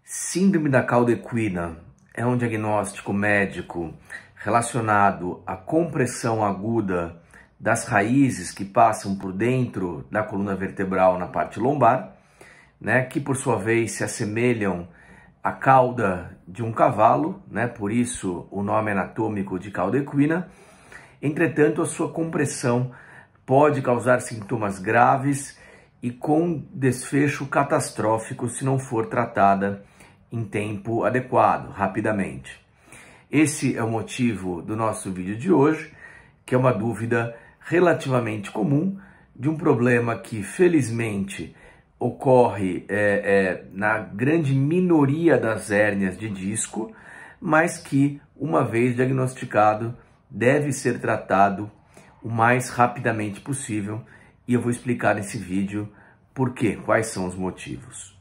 Síndrome da cauda equina é um diagnóstico médico relacionado à compressão aguda das raízes que passam por dentro da coluna vertebral na parte lombar, que por sua vez se assemelham à cauda de um cavalo, por isso o nome anatômico de cauda equina. Entretanto, a sua compressão pode causar sintomas graves e com desfecho catastrófico se não for tratada em tempo adequado, rapidamente. Esse é o motivo do nosso vídeo de hoje, que é uma dúvida relativamente comum de um problema que felizmente ocorre na grande minoria das hérnias de disco, mas que, uma vez diagnosticado, deve ser tratado o mais rapidamente possível, e eu vou explicar nesse vídeo por quê, quais são os motivos.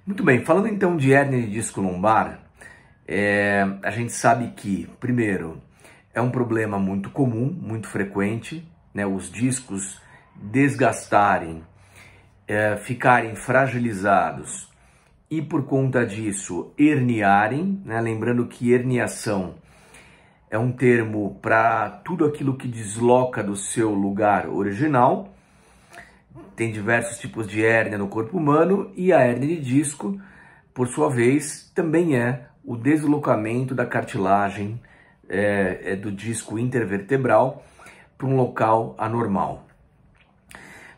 Muito bem, falando então de hérnia de disco lombar, a gente sabe que, primeiro, é um problema muito comum, muito frequente, os discos desgastarem, ficarem fragilizados e por conta disso herniarem, lembrando que herniação é um termo para tudo aquilo que desloca do seu lugar original. Tem diversos tipos de hérnia no corpo humano e a hérnia de disco, por sua vez, também é o deslocamento da cartilagem do disco intervertebral para um local anormal.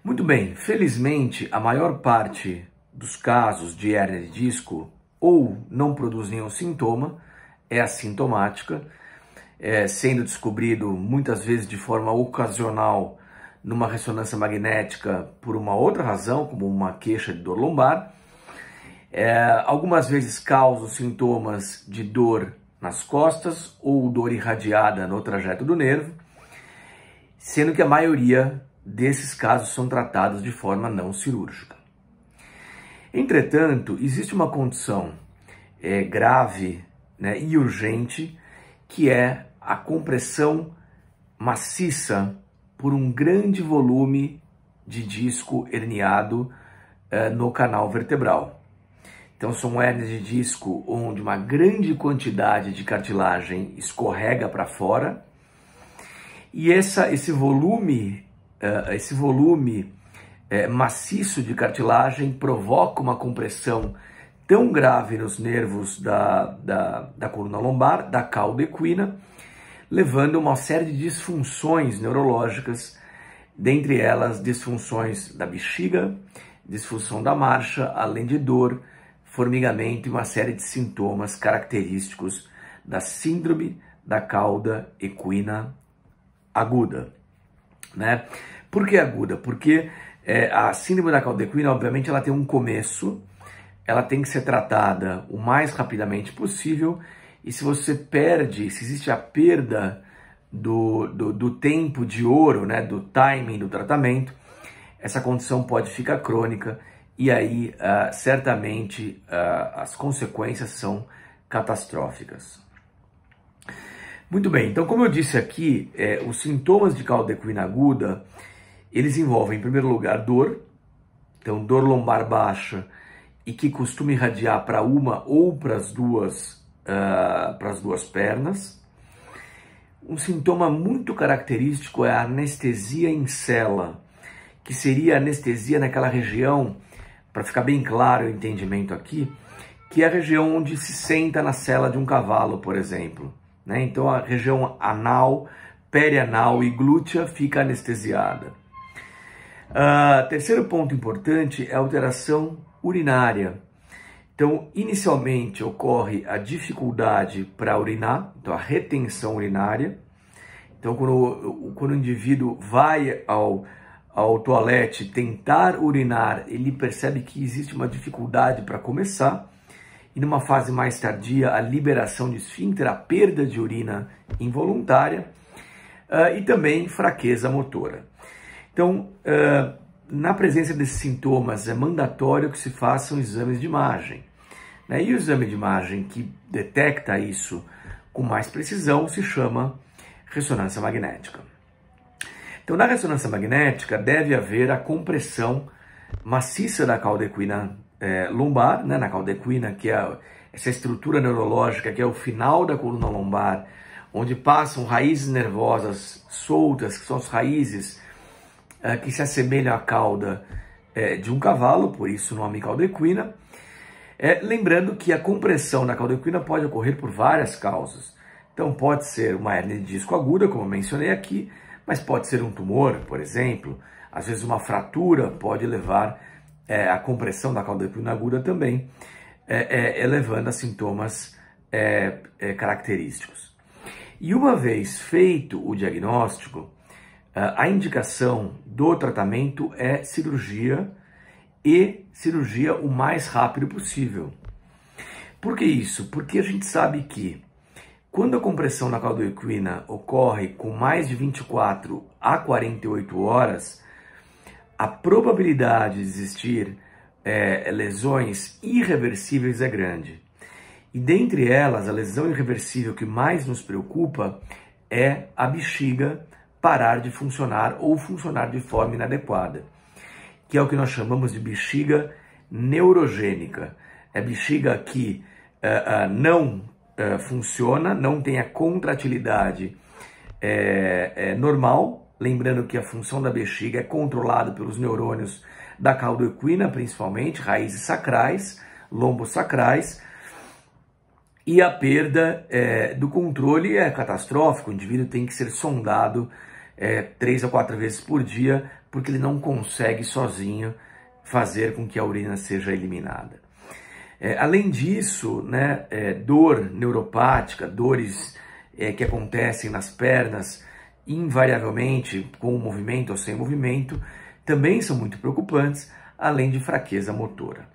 Muito bem, felizmente a maior parte dos casos de hérnia de disco ou não produz nenhum sintoma, é assintomática, sendo descobrido muitas vezes de forma ocasional numa ressonância magnética por uma outra razão, como uma queixa de dor lombar. Algumas vezes causa sintomas de dor nas costas ou dor irradiada no trajeto do nervo, sendo que a maioria desses casos são tratados de forma não cirúrgica. Entretanto, existe uma condição grave e urgente, que é a compressão maciça por um grande volume de disco herniado no canal vertebral. Então são hérnias de disco onde uma grande quantidade de cartilagem escorrega para fora, e esse volume maciço de cartilagem provoca uma compressão tão grave nos nervos da coluna lombar, da cauda equina, levando a uma série de disfunções neurológicas, dentre elas disfunções da bexiga, disfunção da marcha, além de dor, formigamento e uma série de sintomas característicos da síndrome da cauda equina aguda. Por que aguda? Porque a síndrome da cauda equina, obviamente, ela tem um começo, ela tem que ser tratada o mais rapidamente possível, e se você perde, se existe a perda do tempo de ouro, do timing do tratamento, essa condição pode ficar crônica, e aí certamente as consequências são catastróficas. Muito bem, então como eu disse aqui, os sintomas de cauda equina aguda, eles envolvem em primeiro lugar dor, então dor lombar baixa, e que costuma irradiar para uma ou para as duas pernas. Um sintoma muito característico é a anestesia em cela, que seria anestesia naquela região, para ficar bem claro o entendimento aqui, que é a região onde se senta na sela de um cavalo, por exemplo. Então a região anal, perianal e glútea fica anestesiada. Terceiro ponto importante é a alteração urinária. Então, inicialmente ocorre a dificuldade para urinar, então a retenção urinária. Então, quando o indivíduo vai ao toalete tentar urinar, ele percebe que existe uma dificuldade para começar. E numa fase mais tardia, a liberação de esfíncter, a perda de urina involuntária e também fraqueza motora. Então, na presença desses sintomas, é mandatório que se façam exames de imagem. E o exame de imagem que detecta isso com mais precisão se chama ressonância magnética. Então, na ressonância magnética, deve haver a compressão maciça da cauda equina lombar, né, na cauda equina, que é essa estrutura neurológica que é o final da coluna lombar, onde passam raízes nervosas soltas, que são as raízes que se assemelham à cauda de um cavalo, por isso o nome cauda equina. Lembrando que a compressão da cauda equina pode ocorrer por várias causas. Então pode ser uma hérnia de disco aguda, como eu mencionei aqui, mas pode ser um tumor, por exemplo. Às vezes uma fratura pode levar à compressão da cauda equina aguda também, levando a sintomas característicos. E uma vez feito o diagnóstico, a indicação do tratamento é cirurgia, e cirurgia o mais rápido possível. Por que isso? Porque a gente sabe que quando a compressão na cauda equina ocorre com mais de 24 a 48 horas, a probabilidade de existir lesões irreversíveis é grande. E dentre elas, a lesão irreversível que mais nos preocupa é a bexiga parar de funcionar ou funcionar de forma inadequada, que é o que nós chamamos de bexiga neurogênica. É bexiga que não funciona, não tem a contratilidade normal, lembrando que a função da bexiga é controlada pelos neurônios da cauda equina, principalmente, raízes sacrais, lombos sacrais, e a perda do controle é catastrófica. O indivíduo tem que ser sondado 3 a 4 vezes por dia, porque ele não consegue sozinho fazer com que a urina seja eliminada. Além disso, né, dor neuropática, dores que acontecem nas pernas, invariavelmente com movimento ou sem movimento, também são muito preocupantes, além de fraqueza motora.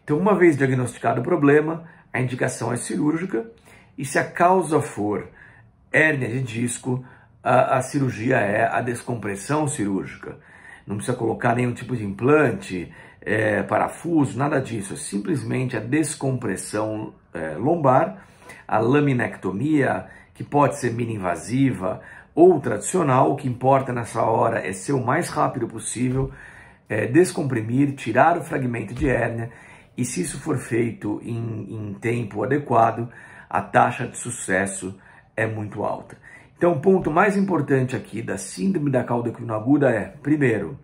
Então, uma vez diagnosticado o problema, a indicação é cirúrgica, e se a causa for hérnia de disco, a cirurgia é a descompressão cirúrgica. Não precisa colocar nenhum tipo de implante, parafuso, nada disso. É simplesmente a descompressão lombar, a laminectomia, que pode ser mini-invasiva ou tradicional. O que importa nessa hora é ser o mais rápido possível, descomprimir, tirar o fragmento de hérnia, e se isso for feito em tempo adequado, a taxa de sucesso é muito alta. Então, o ponto mais importante aqui da síndrome da cauda equina aguda é, primeiro,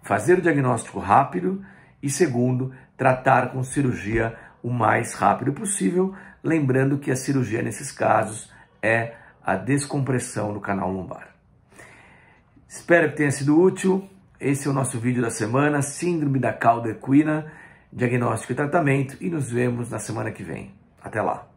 fazer o diagnóstico rápido, e segundo, tratar com cirurgia o mais rápido possível, lembrando que a cirurgia nesses casos é a descompressão do canal lombar. Espero que tenha sido útil. Esse é o nosso vídeo da semana, síndrome da cauda equina, diagnóstico e tratamento, e nos vemos na semana que vem. Até lá!